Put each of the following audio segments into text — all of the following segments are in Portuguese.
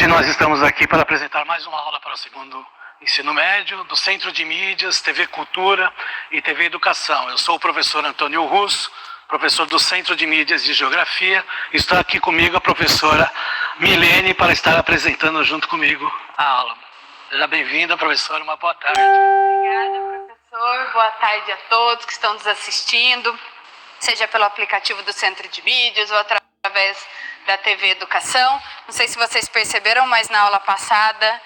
Hoje nós estamos aqui para apresentar mais uma aula para o segundo ensino médio do Centro de Mídias, TV Cultura e TV Educação. Eu sou o professor Antônio Russo, professor do Centro de Mídias de Geografia. Está aqui comigo a professora Milene para estar apresentando junto comigo a aula. Seja bem-vinda, professora, uma boa tarde. Obrigada, professor. Boa tarde a todos que estão nos assistindo, seja pelo aplicativo do Centro de Mídias ou através da TV Educação. Não sei se vocês perceberam, mas na aula passada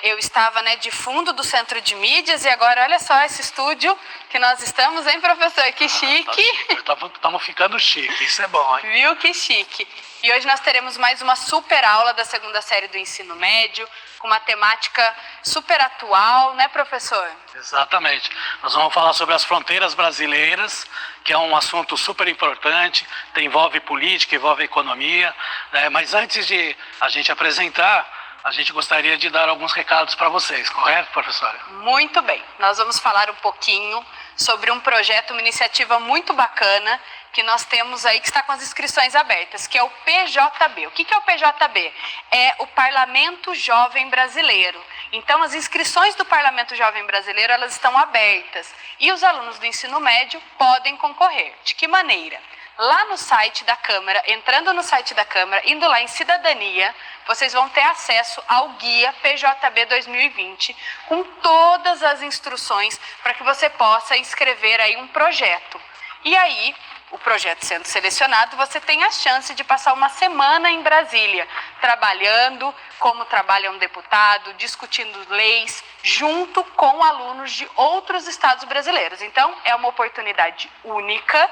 eu estava de fundo do Centro de Mídias e agora olha só esse estúdio que nós estamos, hein, professor? Que chique! Estamos ficando chique, isso é bom, hein? Viu? Que chique! E hoje nós teremos mais uma super aula da segunda série do ensino médio, com uma temática super atual, né, professor? Exatamente. Nós vamos falar sobre as fronteiras brasileiras, que é um assunto super importante, envolve política, envolve economia, né? Mas antes de a gente apresentar, a gente gostaria de dar alguns recados para vocês, correto, professora? Muito bem. Nós vamos falar um pouquinho sobre um projeto, uma iniciativa muito bacana que nós temos aí, que está com as inscrições abertas, que é o PJB. O que é o PJB? É o Parlamento Jovem Brasileiro. Então, as inscrições do Parlamento Jovem Brasileiro, elas estão abertas. E os alunos do ensino médio podem concorrer. De que maneira? Lá no site da Câmara, entrando no site da Câmara, indo lá em Cidadania, vocês vão ter acesso ao Guia PJB 2020, com todas as instruções para que você possa inscrever aí um projeto. E aí, o projeto sendo selecionado, você tem a chance de passar uma semana em Brasília, trabalhando como trabalha um deputado, discutindo leis, junto com alunos de outros estados brasileiros. Então, é uma oportunidade única,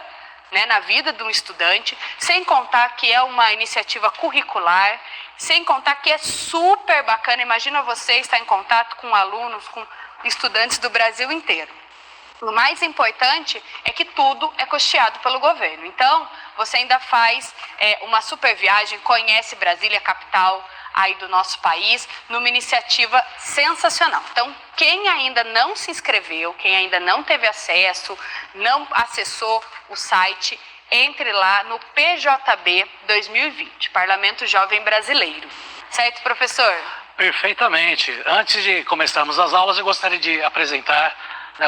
né, na vida de um estudante, sem contar que é uma iniciativa curricular, sem contar que é super bacana. Imagina você estar em contato com alunos, com estudantes do Brasil inteiro. O mais importante é que tudo é custeado pelo governo. Então, você ainda faz uma super viagem, conhece Brasília, capital aí do nosso país, numa iniciativa sensacional. Então, quem ainda não se inscreveu, quem ainda não teve acesso, não acessou o site, entre lá no PJB 2020, Parlamento Jovem Brasileiro. Certo, professor? Perfeitamente. Antes de começarmos as aulas, eu gostaria de apresentar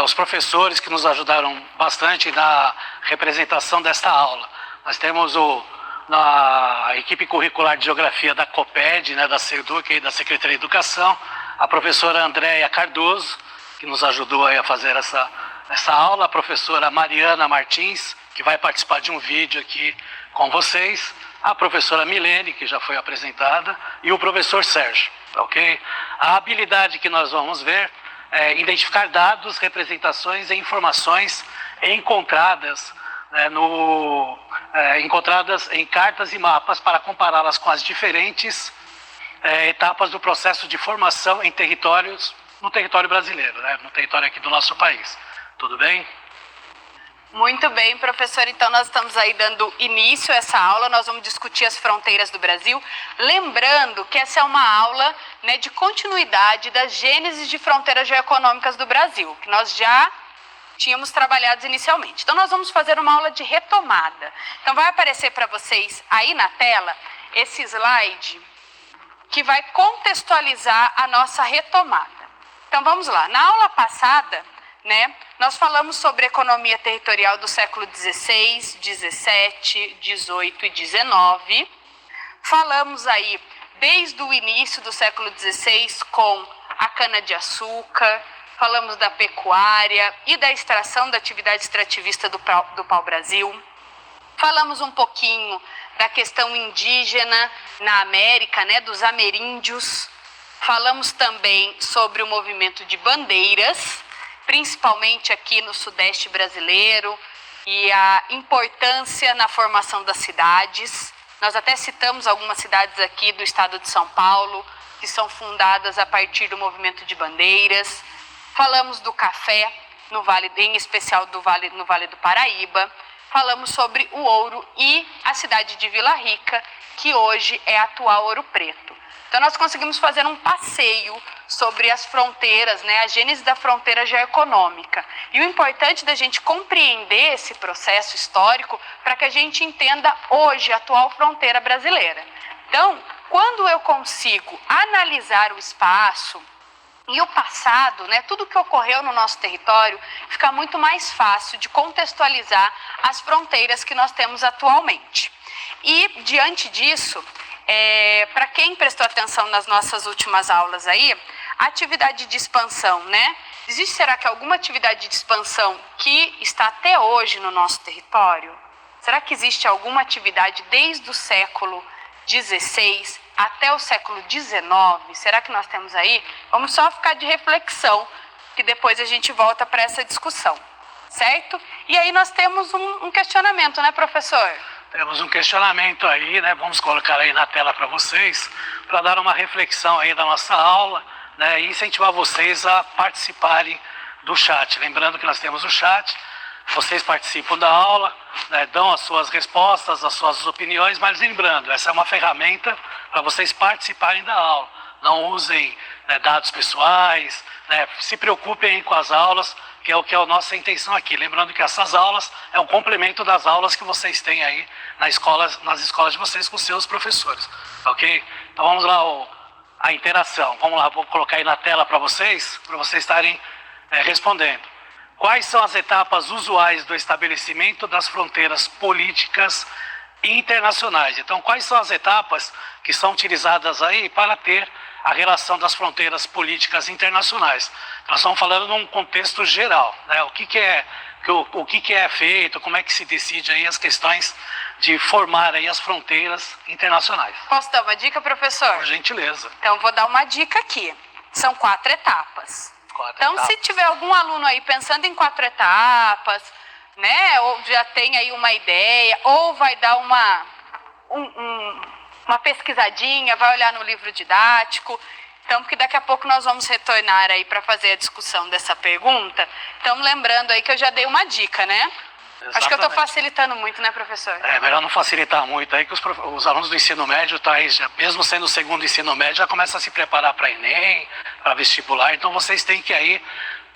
os professores que nos ajudaram bastante na representação desta aula. Nós temos na equipe curricular de Geografia da COPED, da SEDUC e da Secretaria de Educação, a professora Andréia Cardoso, que nos ajudou a fazer essa aula, a professora Mariana Martins, que vai participar de um vídeo aqui com vocês, a professora Milene, que já foi apresentada, e o professor Sérgio, ok? A habilidade que nós vamos ver é identificar dados, representações e informações encontradas encontradas em cartas e mapas para compará-las com as diferentes etapas do processo de formação no território brasileiro, no território aqui do nosso país. Tudo bem? Muito bem, professor. Então, nós estamos aí dando início a essa aula. Nós vamos discutir as fronteiras do Brasil. Lembrando que essa é uma aula de continuidade das gênesis de fronteiras geoeconômicas do Brasil, que nós já tínhamos trabalhado inicialmente. Então, nós vamos fazer uma aula de retomada. Então, vai aparecer para vocês aí na tela esse slide que vai contextualizar a nossa retomada. Então, vamos lá. Na aula passada, nós falamos sobre economia territorial do século XVI, XVII, XVIII e XIX. Falamos aí desde o início do século XVI com a cana-de-açúcar, falamos da pecuária e da extração da atividade extrativista do pau-brasil. Falamos um pouquinho da questão indígena na América, dos ameríndios. Falamos também sobre o movimento de bandeiras, principalmente aqui no Sudeste brasileiro, e a importância na formação das cidades. Nós até citamos algumas cidades aqui do estado de São Paulo, que são fundadas a partir do movimento de bandeiras. Falamos do café, em especial no Vale do Paraíba. Falamos sobre o ouro e a cidade de Vila Rica, que hoje é a atual Ouro Preto. Então, nós conseguimos fazer um passeio sobre as fronteiras, a gênese da fronteira geoeconômica. E o importante da gente compreender esse processo histórico para que a gente entenda hoje a atual fronteira brasileira. Então, quando eu consigo analisar o espaço e o passado, né, tudo que ocorreu no nosso território, fica muito mais fácil de contextualizar as fronteiras que nós temos atualmente. E, diante disso, para quem prestou atenção nas nossas últimas aulas aí, a atividade de expansão, né? Será que alguma atividade de expansão que está até hoje no nosso território? Será que existe alguma atividade desde o século XVI até o século XIX? Será que nós temos aí? Vamos só ficar de reflexão, que depois a gente volta para essa discussão, certo? E aí nós temos um questionamento, né, professor? Temos um questionamento aí, né? Vamos colocar aí na tela para vocês, para dar uma reflexão aí da nossa aula, né? E incentivar vocês a participarem do chat. Lembrando que nós temos o chat, vocês participam da aula, né? Dão as suas respostas, as suas opiniões, mas lembrando, essa é uma ferramenta para vocês participarem da aula. Não usem, né, dados pessoais, né? Se preocupem com as aulas, que é a nossa intenção aqui. Lembrando que essas aulas é um complemento das aulas que vocês têm aí nas escolas de vocês com seus professores, ok? Então vamos lá, a interação. Vamos lá, vou colocar aí na tela para vocês estarem respondendo. Quais são as etapas usuais do estabelecimento das fronteiras políticas internacionais? Então, quais são as etapas que são utilizadas aí para ter a relação das fronteiras políticas internacionais? Nós estamos falando num contexto geral, né? O que é feito, como é que se decide aí as questões de formar aí as fronteiras internacionais. Posso dar uma dica, professor? Por gentileza. Então, vou dar uma dica aqui. São 4 etapas. Então, se tiver algum aluno aí pensando em 4 etapas, né, ou já tem aí uma ideia, ou vai dar uma pesquisadinha, vai olhar no livro didático. Então, porque daqui a pouco nós vamos retornar aí para fazer a discussão dessa pergunta. Então, lembrando aí que eu já dei uma dica, né? Exatamente. Acho que eu estou facilitando muito, né, professor? É melhor não facilitar muito aí, que os alunos do ensino médio, tá aí, já, mesmo sendo o segundo ensino médio, já começam a se preparar para Enem, para vestibular. Então, vocês têm que aí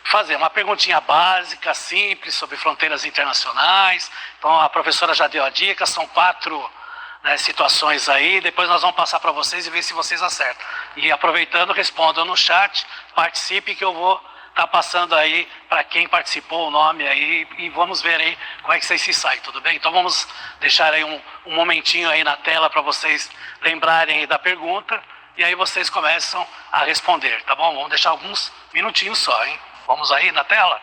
fazer uma perguntinha básica, simples, sobre fronteiras internacionais. Então, a professora já deu a dica, são 4... né, situações aí, depois nós vamos passar para vocês e ver se vocês acertam. E aproveitando, respondam no chat, participe que eu vou estar passando aí para quem participou o nome aí e vamos ver aí como é que vocês se saem, tudo bem? Então vamos deixar aí um momentinho aí na tela para vocês lembrarem aí da pergunta e aí vocês começam a responder, tá bom? Vamos deixar alguns minutinhos só, hein? Vamos aí na tela?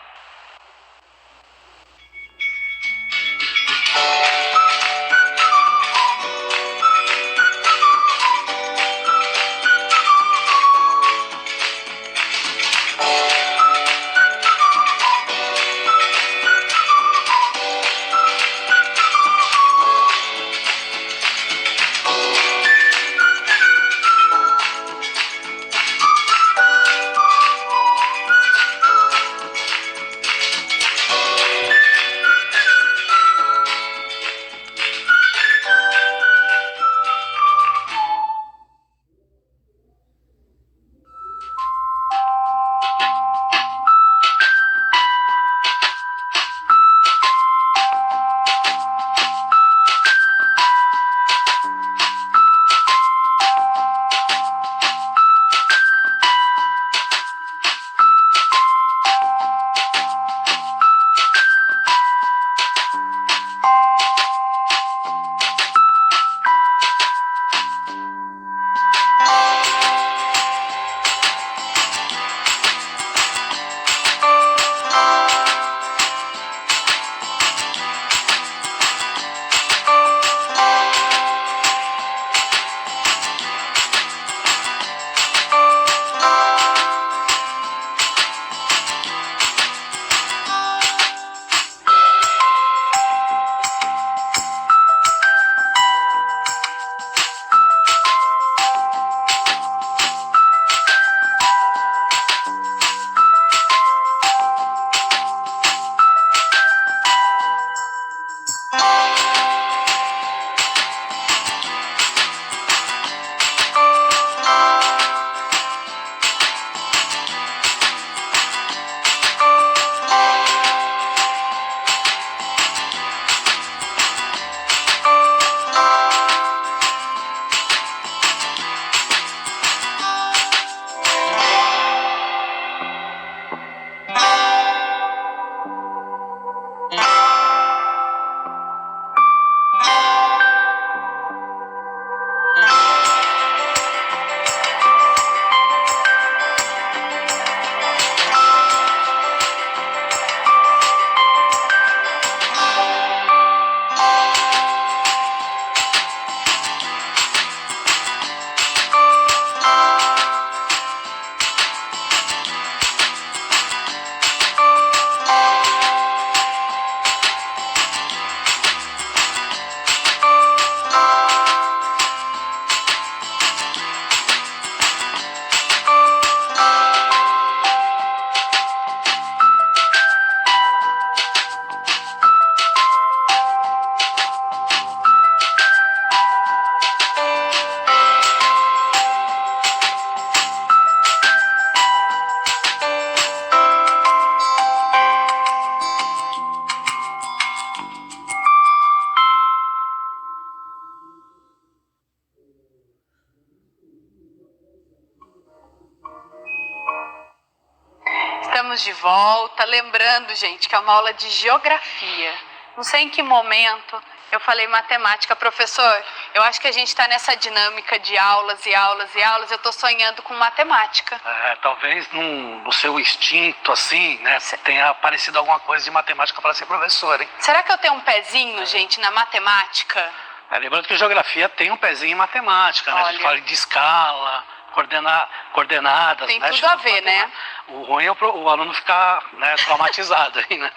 Estamos de volta. Lembrando, gente, que é uma aula de geografia. Não sei em que momento eu falei matemática. Professor, eu acho que a gente está nessa dinâmica de aulas e aulas e aulas. Eu estou sonhando com matemática. Talvez no seu instinto, assim, né, tenha aparecido alguma coisa de matemática para ser professor, hein? Será que eu tenho um pezinho, gente, na matemática? Lembrando que geografia tem um pezinho em matemática, né? Olha. A gente fala de escala, coordenadas. Tem né? tudo a ver, né? O ruim é o aluno ficar, né, traumatizado aí, né?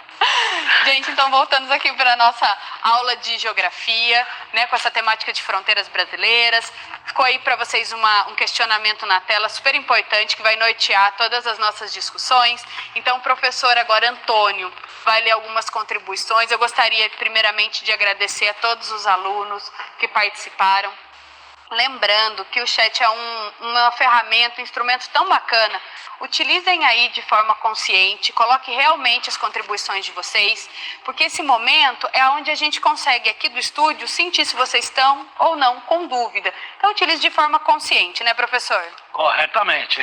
Gente, então voltamos aqui para a nossa aula de geografia, né, com essa temática de fronteiras brasileiras. Ficou aí para vocês um questionamento na tela super importante que vai nortear todas as nossas discussões. Então, o professor agora Antônio vai ler algumas contribuições. Eu gostaria primeiramente de agradecer a todos os alunos que participaram. Lembrando que o chat é uma ferramenta, um instrumento tão bacana. Utilizem aí de forma consciente, coloque realmente as contribuições de vocês, porque esse momento é onde a gente consegue aqui do estúdio sentir se vocês estão ou não com dúvida. Então utilize de forma consciente, né, professor? Corretamente.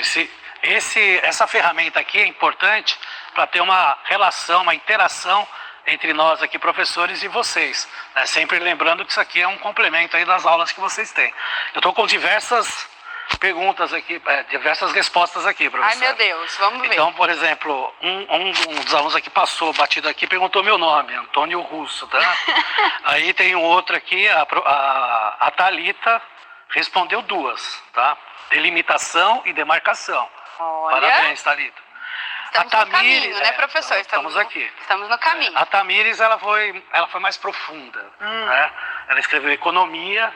Essa ferramenta aqui é importante para ter uma relação, uma interação entre nós aqui, professores, e vocês, né? Sempre lembrando que isso aqui é um complemento aí das aulas que vocês têm. Eu estou com diversas perguntas aqui, diversas respostas aqui, professor. Ai, meu Deus, vamos ver. Então, por exemplo, um dos alunos aqui passou, batido aqui, perguntou meu nome, Antônio Russo, tá? Aí tem um outro aqui, a Thalita respondeu duas, tá? Delimitação e demarcação. Olha. Parabéns, Thalita. Estamos no caminho, né, professor? Estamos aqui. Estamos no caminho. A Tamires, ela foi mais profunda. Né? Ela escreveu economia,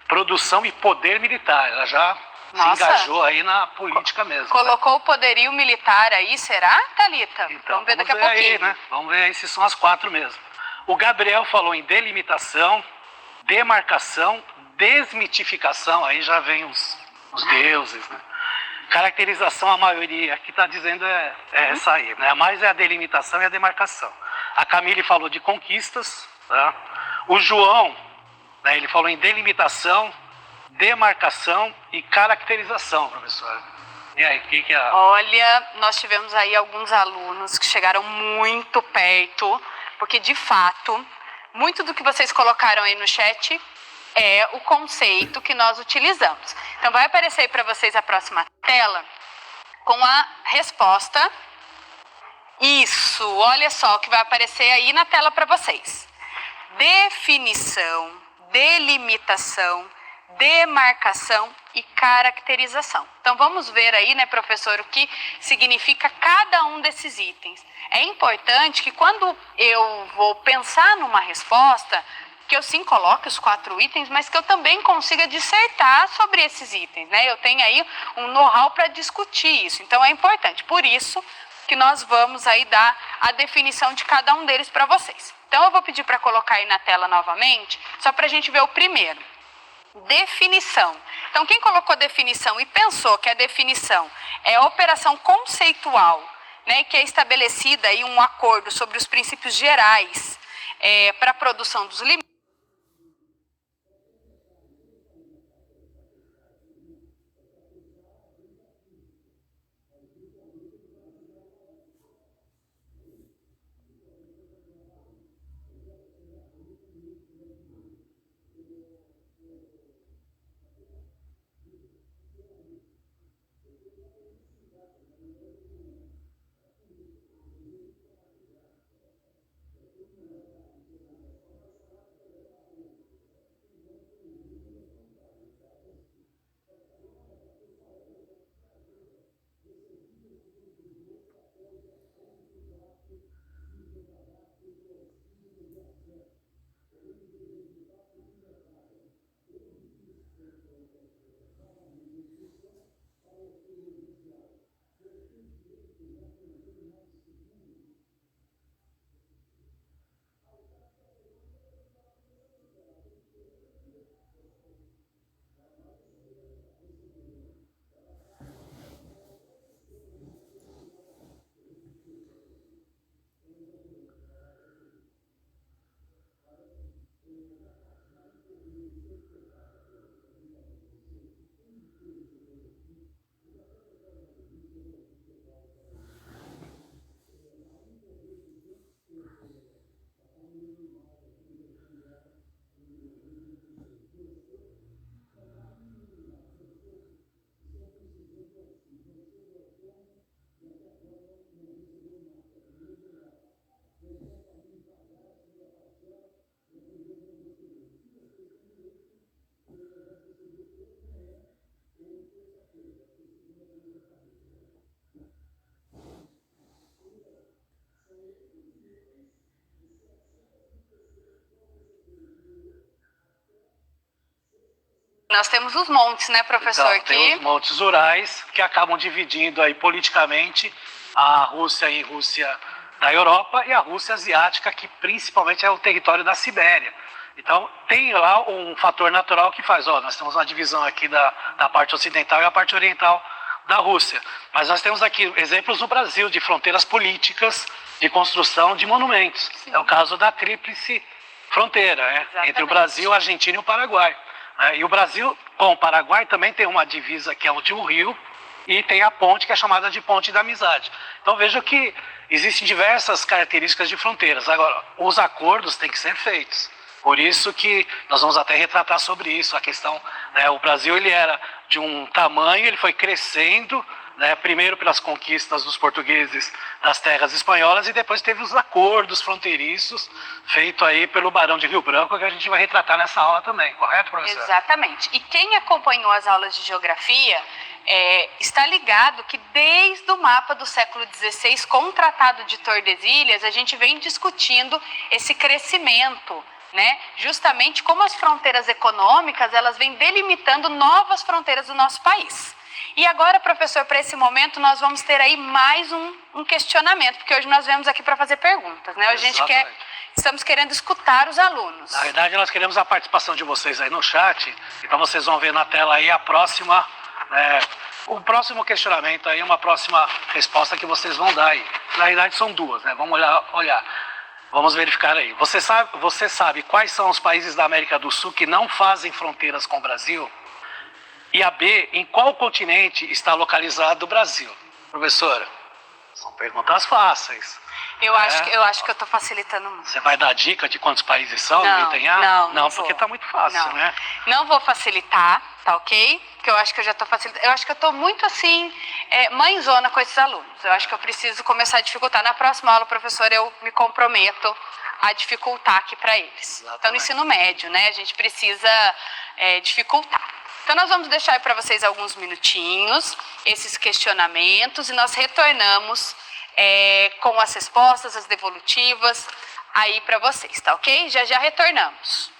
produção e poder militar. Ela já se engajou aí na política mesmo. Colocou o poderio militar aí, será, Thalita? Então, vamos ver daqui a pouquinho. Aí, né? Vamos ver aí se são as 4 mesmo. O Gabriel falou em delimitação, demarcação, desmitificação. Aí já vem os deuses, né? Caracterização, a maioria que está dizendo é essa aí, né? Mais é a delimitação e a demarcação. A Camille falou de conquistas, tá? O João, né, ele falou em delimitação, demarcação e caracterização, professora. E aí, o que é? Olha, nós tivemos aí alguns alunos que chegaram muito perto, porque de fato, muito do que vocês colocaram aí no chat é o conceito que nós utilizamos. Então vai aparecer aí para vocês a próxima tela com a resposta. Isso, olha só o que vai aparecer aí na tela para vocês. Definição, delimitação, demarcação e caracterização. Então vamos ver aí, né, professor, o que significa cada um desses itens. É importante que quando eu vou pensar numa resposta, que eu sim coloque os 4 itens, mas que eu também consiga dissertar sobre esses itens, né? Eu tenho aí um know-how para discutir isso, então é importante. Por isso que nós vamos aí dar a definição de cada um deles para vocês. Então eu vou pedir para colocar aí na tela novamente, só para a gente ver o primeiro. Definição. Então quem colocou definição e pensou que a definição é a operação conceitual, né, que é estabelecida aí um acordo sobre os princípios gerais para a produção dos limites, Nós temos os montes, né, professor? Então, tem os montes Urais que acabam dividindo aí politicamente a Rússia em Rússia da Europa e a Rússia asiática, que principalmente é o território da Sibéria. Então, tem lá um fator natural que faz, nós temos uma divisão aqui da parte ocidental e a parte oriental da Rússia. Mas nós temos aqui exemplos no Brasil de fronteiras políticas, de construção de monumentos. Sim. É o caso da Tríplice Fronteira, né? Entre o Brasil, a Argentina e o Paraguai. E o Brasil com o Paraguai também tem uma divisa que é o de um rio e tem a ponte que é chamada de Ponte da Amizade. Então veja que existem diversas características de fronteiras. Agora, os acordos têm que ser feitos. Por isso que nós vamos até retratar sobre isso, a questão, né, o Brasil ele era de um tamanho, ele foi crescendo, né, primeiro pelas conquistas dos portugueses das terras espanholas e depois teve os acordos fronteiriços feitos aí pelo Barão de Rio Branco, que a gente vai retratar nessa aula também, correto, professor? Exatamente. E quem acompanhou as aulas de geografia está ligado que desde o mapa do século XVI, com o Tratado de Tordesilhas, a gente vem discutindo esse crescimento, né? Justamente como as fronteiras econômicas, elas vêm delimitando novas fronteiras do nosso país. E agora, professor, para esse momento, nós vamos ter aí mais um questionamento, porque hoje nós viemos aqui para fazer perguntas, né? A gente estamos querendo escutar os alunos. Na verdade, nós queremos a participação de vocês aí no chat, então vocês vão ver na tela aí o próximo questionamento aí, uma próxima resposta que vocês vão dar aí. Na verdade, são duas, né? Vamos olhar. Vamos verificar aí. Você sabe quais são os países da América do Sul que não fazem fronteiras com o Brasil? E a B, em qual continente está localizado o Brasil? Professora, são perguntas fáceis. Eu acho que eu estou facilitando muito. Você vai dar dica de quantos países são? Não, porque está muito fácil, né? Não vou facilitar, tá ok? Porque eu acho que eu já estou facilitando. Eu acho que eu estou muito assim, mãezona com esses alunos. Eu acho que eu preciso começar a dificultar. Na próxima aula, professor, eu me comprometo a dificultar aqui para eles. Exatamente. Então, no ensino médio, né? A gente precisa dificultar. Então, nós vamos deixar aí para vocês alguns minutinhos, esses questionamentos, e nós retornamos com as respostas, as devolutivas, aí para vocês, tá ok? Já retornamos.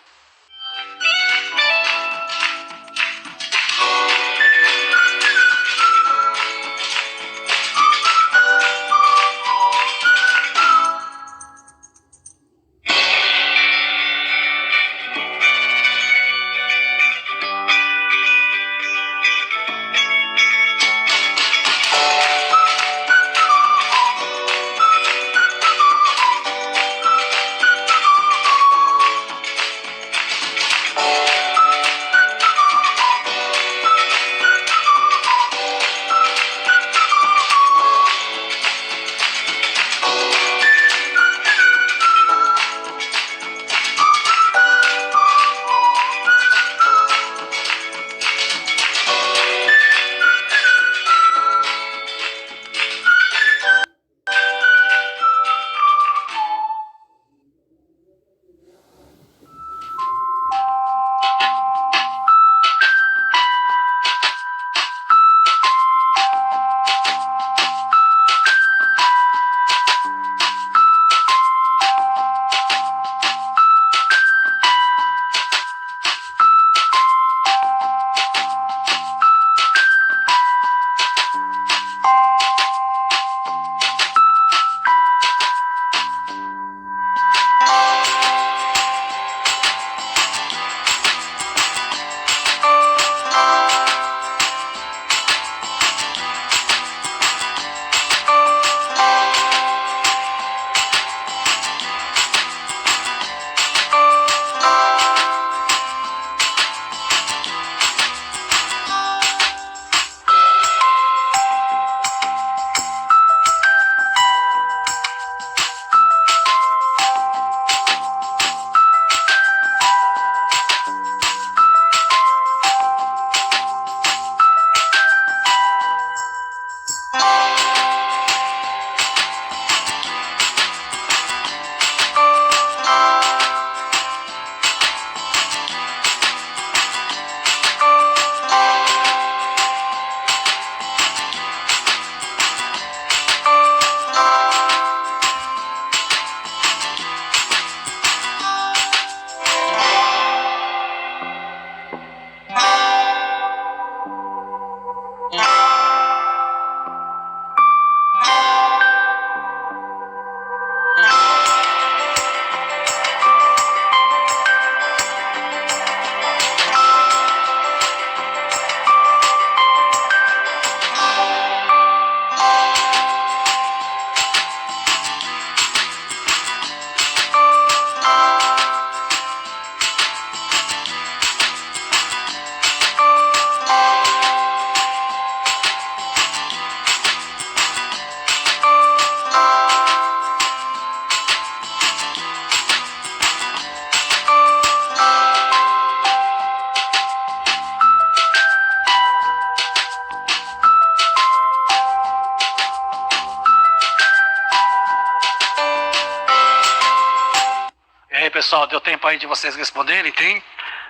pessoal, deu tempo aí de vocês responderem? Tem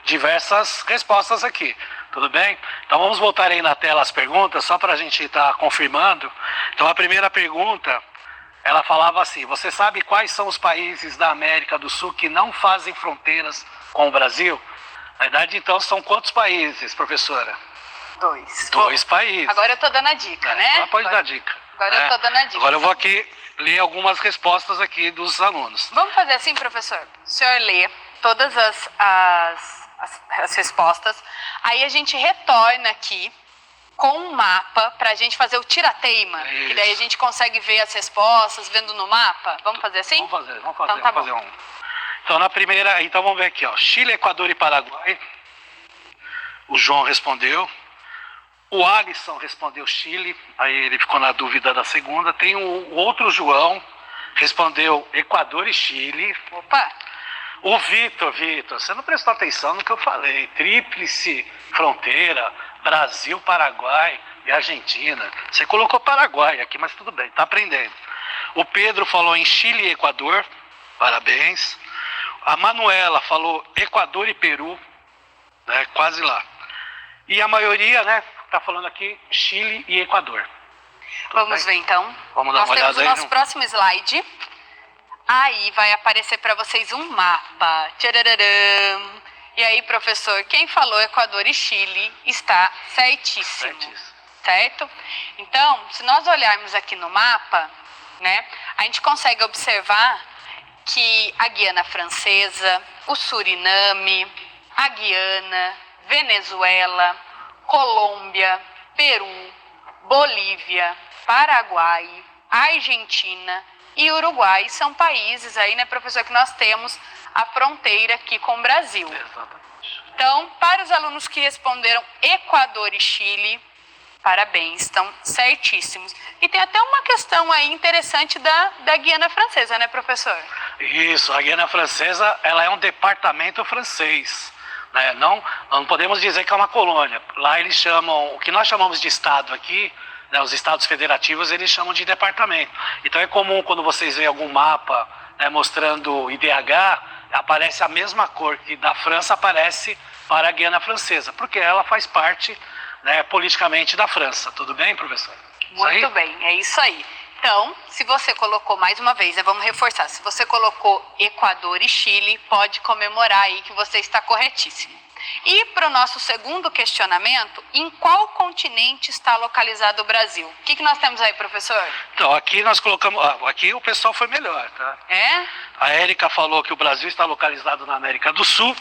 diversas respostas aqui, tudo bem? Então vamos voltar aí na tela as perguntas, só para a gente estar confirmando. Então a primeira pergunta, ela falava assim: você sabe quais são os países da América do Sul que não fazem fronteiras com o Brasil? Na verdade, então, são quantos países, professora? 2. 2 países. Agora eu tô dando a dica, né? Agora pode dar dica. Agora eu tô dando a dica. Agora eu vou aqui ler algumas respostas aqui dos alunos. Vamos fazer assim, professor? O senhor lê todas as respostas, aí a gente retorna aqui com um mapa para a gente fazer o tira-teima, que daí a gente consegue ver as respostas vendo no mapa. Vamos fazer assim? Vamos fazer, então, tá vamos fazer um. Então, na primeira, então vamos ver aqui, ó. Chile, Equador e Paraguai. O João respondeu. O Alisson respondeu Chile, aí ele ficou na dúvida da segunda. Tem o outro João, respondeu Equador e Chile. Opa! O Vitor, você não prestou atenção no que eu falei. Tríplice fronteira, Brasil, Paraguai e Argentina. Você colocou Paraguai aqui, mas tudo bem, tá aprendendo. O Pedro falou em Chile e Equador, parabéns. A Manuela falou Equador e Peru, né, quase lá. E a maioria, né, tá falando aqui Chile e Equador. Vamos ver então. Vamos dar uma olhada aí. Nós temos o nosso próximo slide. Aí vai aparecer para vocês um mapa. Tchararam. E aí, professor, quem falou Equador e Chile está certíssimo. Certo? Então, se nós olharmos aqui no mapa, né, a gente consegue observar que a Guiana Francesa, o Suriname, a Guiana, Venezuela, Colômbia, Peru, Bolívia, Paraguai, Argentina e Uruguai são países aí, né, professor, que nós temos a fronteira aqui com o Brasil. Exatamente. Então, para os alunos que responderam Equador e Chile, parabéns, estão certíssimos. E tem até uma questão aí interessante da Guiana Francesa, né, professor? Isso, a Guiana Francesa, ela é um departamento francês. Né? Não podemos dizer que é uma colônia. Lá eles chamam, o que nós chamamos de estado aqui, né, os estados federativos, eles chamam de departamento. Então é comum quando vocês veem algum mapa, né, mostrando IDH, aparece a mesma cor que da França aparece para a Guiana Francesa, porque ela faz parte, né, politicamente da França. Tudo bem, professor? Muito bem, é isso aí. Então, se você colocou, mais uma vez, né, vamos reforçar, se você colocou Equador e Chile, pode comemorar aí que você está corretíssimo. E para o nosso segundo questionamento, em qual continente está localizado o Brasil? O que nós temos aí, professor? Então, aqui nós colocamos, aqui o pessoal foi melhor, tá? É? A Érica falou que o Brasil está localizado na América do Sul.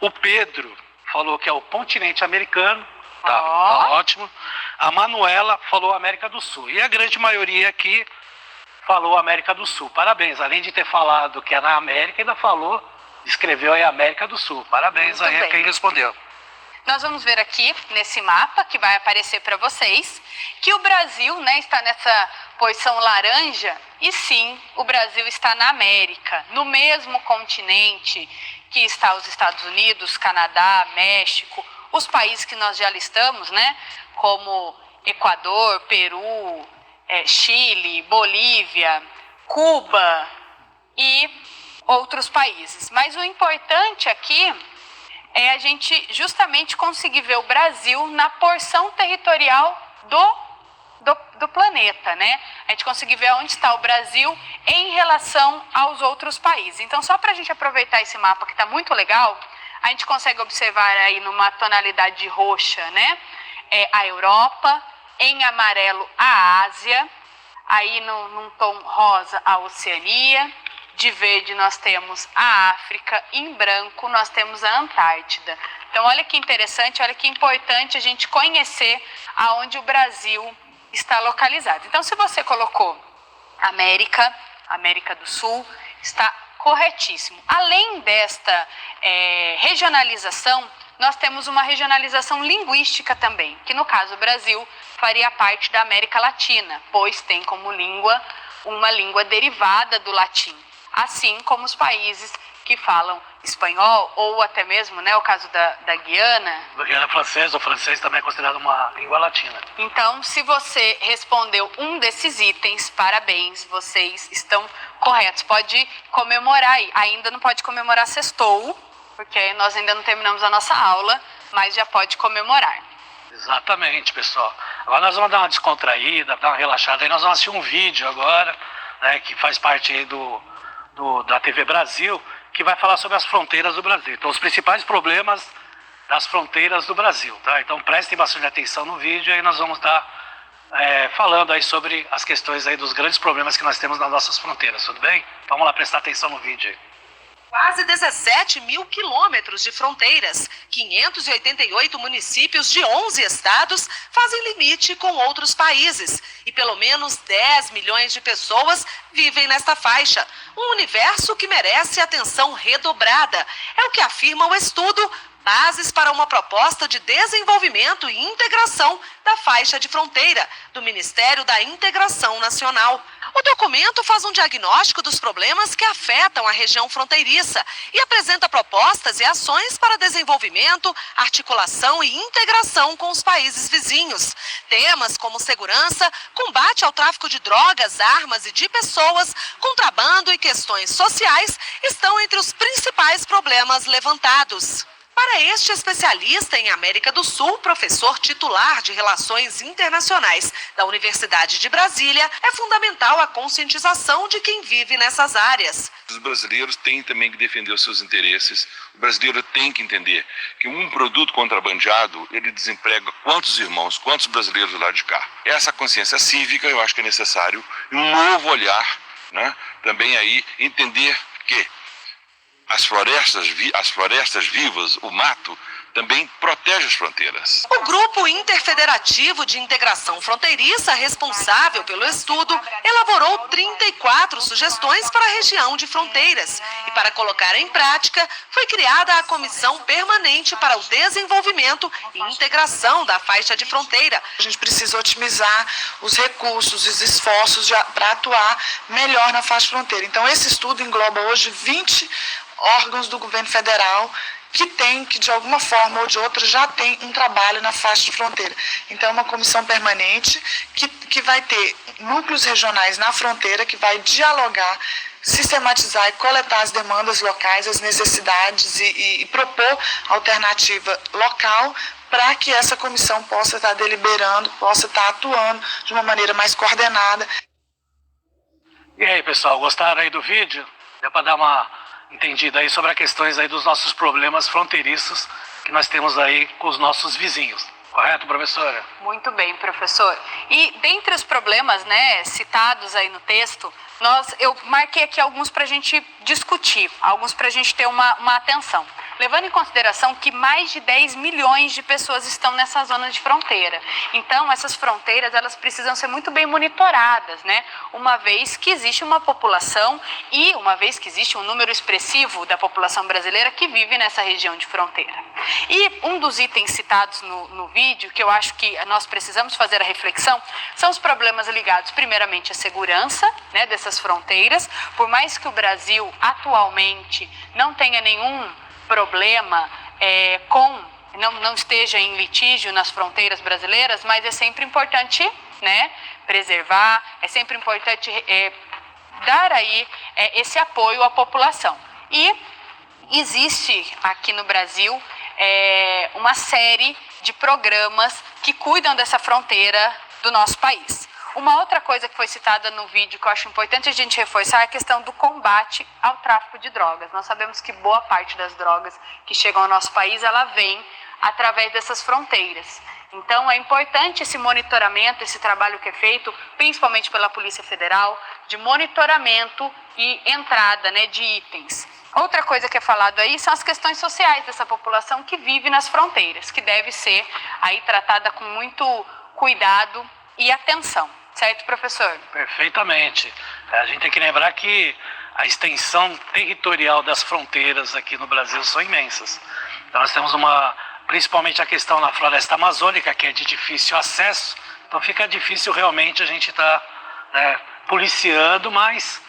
O Pedro falou que é o continente americano. Tá ótimo. A Manuela falou América do Sul. E a grande maioria aqui falou América do Sul. Parabéns. Além de ter falado que é na América, ainda falou, escreveu aí América do Sul. Parabéns aí a quem respondeu. Nós vamos ver aqui nesse mapa que vai aparecer para vocês que o Brasil, né, está nessa posição laranja e sim, o Brasil está na América, no mesmo continente que está os Estados Unidos, Canadá, México, os países que nós já listamos, né, como Equador, Peru, Chile, Bolívia, Cuba e outros países. Mas o importante aqui é a gente justamente conseguir ver o Brasil na porção territorial do planeta, né? A gente conseguir ver onde está o Brasil em relação aos outros países. Então, só para a gente aproveitar esse mapa que está muito legal, a gente consegue observar aí numa tonalidade roxa, né? A Europa, em amarelo a Ásia, aí num tom rosa a Oceania, de verde nós temos a África, em branco nós temos a Antártida. Então olha que interessante, olha que importante a gente conhecer aonde o Brasil está localizado. Então se você colocou América do Sul, está corretíssimo. Além desta regionalização, nós temos uma regionalização linguística também, que no caso o Brasil faria parte da América Latina, pois tem como língua uma língua derivada do latim, assim como os países que falam espanhol, ou até mesmo, né, o caso da Guiana. A Guiana francesa, o francês também é considerado uma língua latina. Então, se você respondeu um desses itens, parabéns, vocês estão corretos. Pode comemorar aí. Ainda não pode comemorar sextou, porque nós ainda não terminamos a nossa aula, mas já pode comemorar. Exatamente, pessoal. Agora nós vamos dar uma descontraída, dar uma relaxada. Aí nós vamos assistir um vídeo agora, né, que faz parte aí da TV Brasil, que vai falar sobre as fronteiras do Brasil. Então, os principais problemas das fronteiras do Brasil, tá? Então, prestem bastante atenção no vídeo e aí nós vamos estar falando aí sobre as questões aí dos grandes problemas que nós temos nas nossas fronteiras, tudo bem? Vamos lá prestar atenção no vídeo aí. Quase 17 mil quilômetros de fronteiras, 588 municípios de 11 estados fazem limite com outros países e pelo menos 10 milhões de pessoas vivem nesta faixa. Um universo que merece atenção redobrada. É o que afirma o estudo Bases para uma proposta de desenvolvimento e integração da faixa de fronteira, do Ministério da Integração Nacional. O documento faz um diagnóstico dos problemas que afetam a região fronteiriça e apresenta propostas e ações para desenvolvimento, articulação e integração com os países vizinhos. Temas como segurança, combate ao tráfico de drogas, armas e de pessoas, contrabando e questões sociais estão entre os principais problemas levantados. Para este especialista em América do Sul, professor titular de Relações Internacionais da Universidade de Brasília, é fundamental a conscientização de quem vive nessas áreas. Os brasileiros têm também que defender os seus interesses. O brasileiro tem que entender que um produto contrabandeado, ele desemprega quantos irmãos, quantos brasileiros do lado de cá. Essa consciência cívica, eu acho que é necessário, e um novo olhar, né? Também aí entender que as florestas vivas, o mato, também protege as fronteiras. O Grupo Interfederativo de Integração Fronteiriça, responsável pelo estudo, elaborou 34 sugestões para a região de fronteiras. E para colocar em prática, foi criada a Comissão Permanente para o Desenvolvimento e Integração da Faixa de Fronteira. A gente precisa otimizar os recursos, os esforços para atuar melhor na faixa de fronteira. Então, esse estudo engloba hoje 20 órgãos do governo federal que de alguma forma ou de outra já tem um trabalho na faixa de fronteira. Então é uma comissão permanente que vai ter núcleos regionais na fronteira, que vai dialogar, sistematizar e coletar as demandas locais, as necessidades e propor alternativa local para que essa comissão possa estar deliberando, possa estar atuando de uma maneira mais coordenada. E aí, pessoal, gostaram aí do vídeo? Deu para dar uma entendida aí sobre as questões aí dos nossos problemas fronteiriços que nós temos aí com os nossos vizinhos. Correto, professora? Muito bem, professor. E dentre os problemas, né, citados aí no texto, eu marquei aqui alguns para a gente discutir, alguns para a gente ter uma atenção. Levando em consideração que mais de 10 milhões de pessoas estão nessa zona de fronteira. Então, essas fronteiras, elas precisam ser muito bem monitoradas, né? Uma vez que existe uma população e uma vez que existe um número expressivo da população brasileira que vive nessa região de fronteira. E um dos itens citados no vídeo, que eu acho que nós precisamos fazer a reflexão, são os problemas ligados, primeiramente, à segurança, né, dessas fronteiras. Por mais que o Brasil, atualmente, não tenha nenhum problema não esteja em litígio nas fronteiras brasileiras, mas é sempre importante, né, preservar, é sempre importante dar aí esse apoio à população. E existe aqui no Brasil uma série de programas que cuidam dessa fronteira do nosso país. Uma outra coisa que foi citada no vídeo que eu acho importante a gente reforçar é a questão do combate ao tráfico de drogas. Nós sabemos que boa parte das drogas que chegam ao nosso país, ela vem através dessas fronteiras. Então é importante esse monitoramento, esse trabalho que é feito, principalmente pela Polícia Federal, de monitoramento e entrada, né, de itens. Outra coisa que é falado aí são as questões sociais dessa população que vive nas fronteiras, que deve ser aí tratada com muito cuidado e atenção. Certo, professor? Perfeitamente. A gente tem que lembrar que a extensão territorial das fronteiras aqui no Brasil são imensas. Então nós temos principalmente a questão na floresta amazônica, que é de difícil acesso. Então fica difícil realmente a gente estar policiando, mas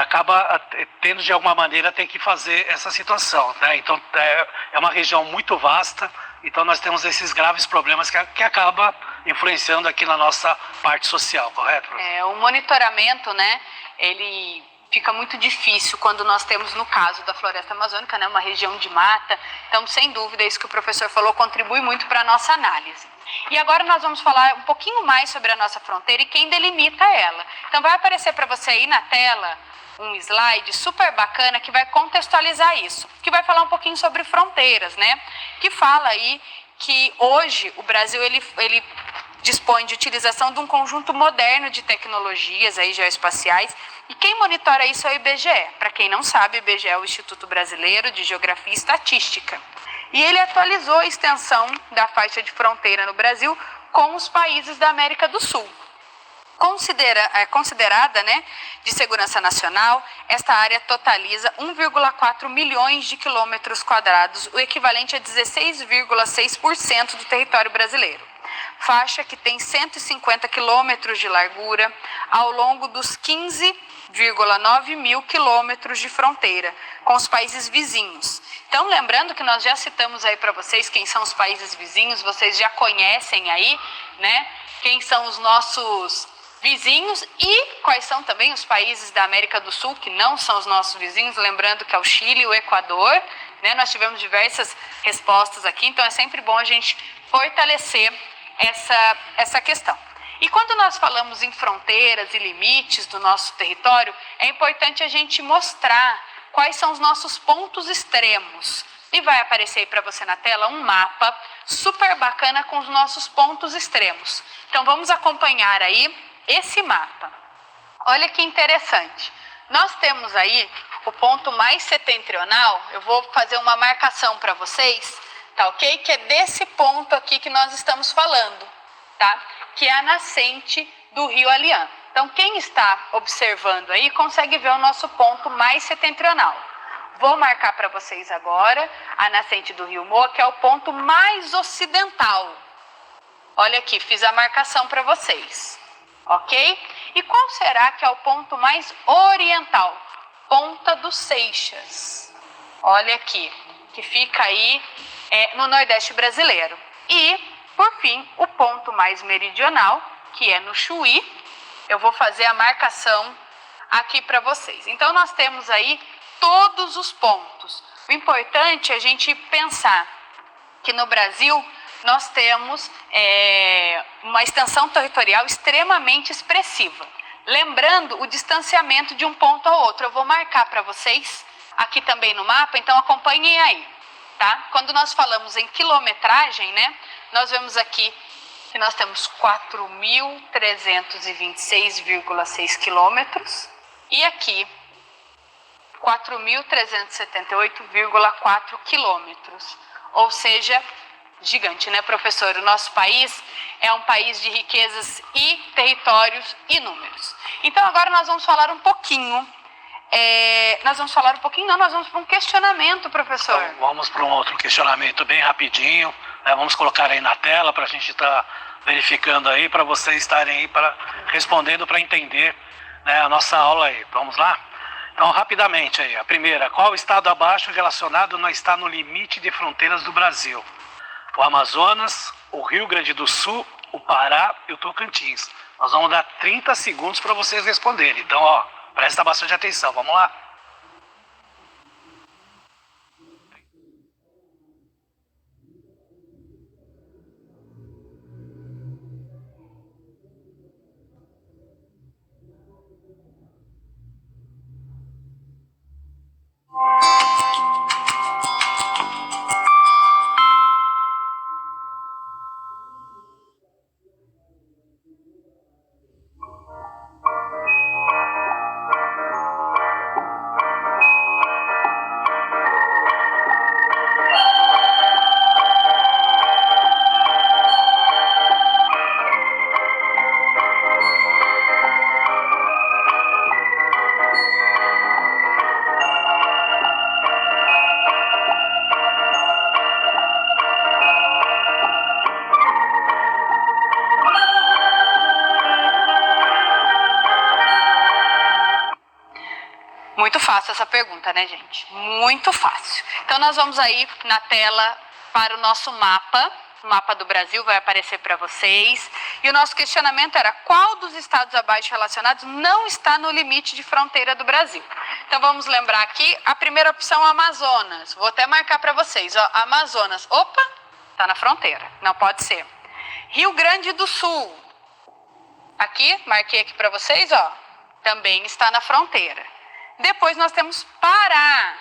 acaba tendo, de alguma maneira, tem que fazer essa situação, né? Então, é uma região muito vasta, então nós temos esses graves problemas que acaba influenciando aqui na nossa parte social, correto, professor? O monitoramento, né, ele fica muito difícil quando nós temos, no caso da floresta amazônica, né, uma região de mata. Então, sem dúvida, isso que o professor falou contribui muito para a nossa análise. E agora nós vamos falar um pouquinho mais sobre a nossa fronteira e quem delimita ela. Então, vai aparecer para você aí na tela um slide super bacana que vai contextualizar isso, que vai falar um pouquinho sobre fronteiras, né? Que fala aí que hoje o Brasil ele dispõe de utilização de um conjunto moderno de tecnologias aí geoespaciais, e quem monitora isso é o IBGE. Para quem não sabe, o IBGE é o Instituto Brasileiro de Geografia e Estatística. E ele atualizou a extensão da faixa de fronteira no Brasil com os países da América do Sul. Considerada, né, de segurança nacional, esta área totaliza 1,4 milhões de quilômetros quadrados, o equivalente a 16,6% do território brasileiro. Faixa que tem 150 quilômetros de largura ao longo dos 15,9 mil quilômetros de fronteira com os países vizinhos. Então, lembrando que nós já citamos aí para vocês quem são os países vizinhos, vocês já conhecem aí, né, quem são os nossos vizinhos e quais são também os países da América do Sul que não são os nossos vizinhos, lembrando que é o Chile e o Equador, né? Nós tivemos diversas respostas aqui, então é sempre bom a gente fortalecer essa questão. E quando nós falamos em fronteiras e limites do nosso território, é importante a gente mostrar quais são os nossos pontos extremos. E vai aparecer aí para você na tela um mapa super bacana com os nossos pontos extremos. Então vamos acompanhar aí esse mapa. Olha que interessante. Nós temos aí o ponto mais setentrional. Eu vou fazer uma marcação para vocês, tá ok? Que é desse ponto aqui que nós estamos falando, tá? Que é a nascente do rio Alian. Então, quem está observando aí consegue ver o nosso ponto mais setentrional. Vou marcar para vocês agora a nascente do rio Moa, que é o ponto mais ocidental. Olha aqui, fiz a marcação para vocês. Ok? E qual será que é o ponto mais oriental? Ponta dos Seixas. Olha aqui, que fica aí no Nordeste brasileiro. E, por fim, o ponto mais meridional, que é no Chuí. Eu vou fazer a marcação aqui para vocês. Então, nós temos aí todos os pontos. O importante é a gente pensar que no Brasil nós temos uma extensão territorial extremamente expressiva. Lembrando o distanciamento de um ponto ao outro. Eu vou marcar para vocês aqui também no mapa, então acompanhem aí, tá? Quando nós falamos em quilometragem, né, nós vemos aqui que nós temos 4.326,6 quilômetros e aqui 4.378,4 quilômetros, ou seja, gigante, né, professor? O nosso país é um país de riquezas e territórios inúmeros. Então, agora nós vamos falar um pouquinho. Nós vamos para um questionamento, professor. Então, vamos para um outro questionamento bem rapidinho. Né? Vamos colocar aí na tela para a gente estar verificando aí, para vocês estarem aí respondendo para entender, né, a nossa aula aí. Vamos lá? Então, rapidamente aí. A primeira, qual estado abaixo relacionado não está no limite de fronteiras do Brasil? O Amazonas, o Rio Grande do Sul, o Pará e o Tocantins. Nós vamos dar 30 segundos para vocês responderem. Então, ó, presta bastante atenção. Vamos lá? fácil essa pergunta, né, gente? Muito fácil. Então, nós vamos aí na tela para o nosso mapa. O mapa do Brasil vai aparecer para vocês. E o nosso questionamento era: qual dos estados abaixo relacionados não está no limite de fronteira do Brasil? Então, vamos lembrar aqui, a primeira opção, Amazonas. Vou até marcar para vocês, ó, Amazonas. Opa, está na fronteira, não pode ser. Rio Grande do Sul. Aqui, marquei aqui para vocês, ó, também está na fronteira. Depois nós temos Pará.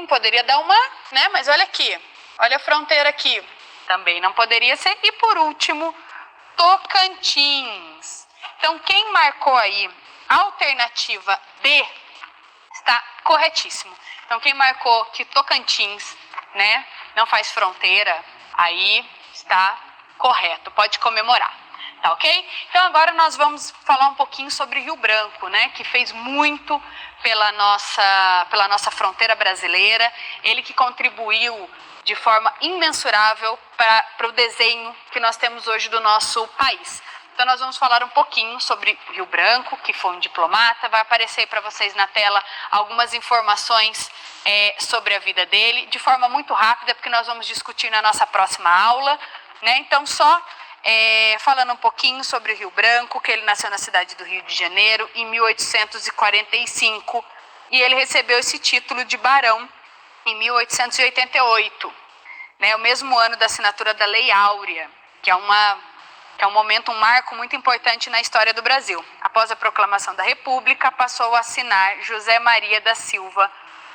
Poderia dar uma, né? Mas olha aqui, olha a fronteira aqui. Também não poderia ser. E por último, Tocantins. Então, quem marcou aí a alternativa D está corretíssimo. Então, quem marcou que Tocantins, né, não faz fronteira, aí está correto. Pode comemorar. Tá ok? Então agora nós vamos falar um pouquinho sobre Rio Branco, né? Que fez muito pela nossa fronteira brasileira. Ele que contribuiu de forma imensurável para o desenho que nós temos hoje do nosso país. Então nós vamos falar um pouquinho sobre Rio Branco, que foi um diplomata. Vai aparecer para vocês na tela algumas informações sobre a vida dele, de forma muito rápida, porque nós vamos discutir na nossa próxima aula, né? Então só falando um pouquinho sobre o Rio Branco, que ele nasceu na cidade do Rio de Janeiro em 1845 e ele recebeu esse título de barão em 1888, né, o mesmo ano da assinatura da Lei Áurea, que é um marco muito importante na história do Brasil. Após a proclamação da República, passou a assinar José Maria da Silva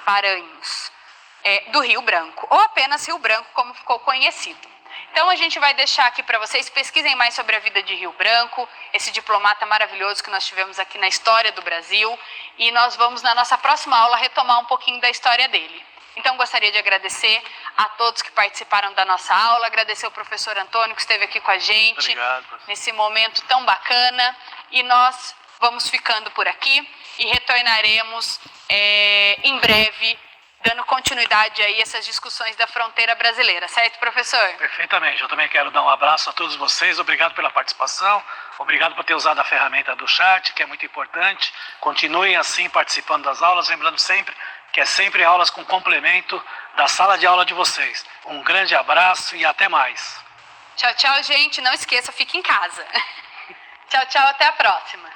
Paranhos, do Rio Branco, ou apenas Rio Branco, como ficou conhecido. Então a gente vai deixar aqui para vocês, pesquisem mais sobre a vida de Rio Branco, esse diplomata maravilhoso que nós tivemos aqui na história do Brasil, e nós vamos na nossa próxima aula retomar um pouquinho da história dele. Então gostaria de agradecer a todos que participaram da nossa aula, agradecer ao professor Antônio que esteve aqui com a gente. Obrigado, professor. Nesse momento tão bacana, e nós vamos ficando por aqui e retornaremos em breve, dando continuidade aí a essas discussões da fronteira brasileira, certo, professor? Perfeitamente. Eu também quero dar um abraço a todos vocês. Obrigado pela participação. Obrigado por ter usado a ferramenta do chat, que é muito importante. Continuem assim participando das aulas, lembrando sempre que é sempre aulas com complemento da sala de aula de vocês. Um grande abraço e até mais. Tchau, tchau, gente. Não esqueça, fique em casa. Tchau, tchau, até a próxima.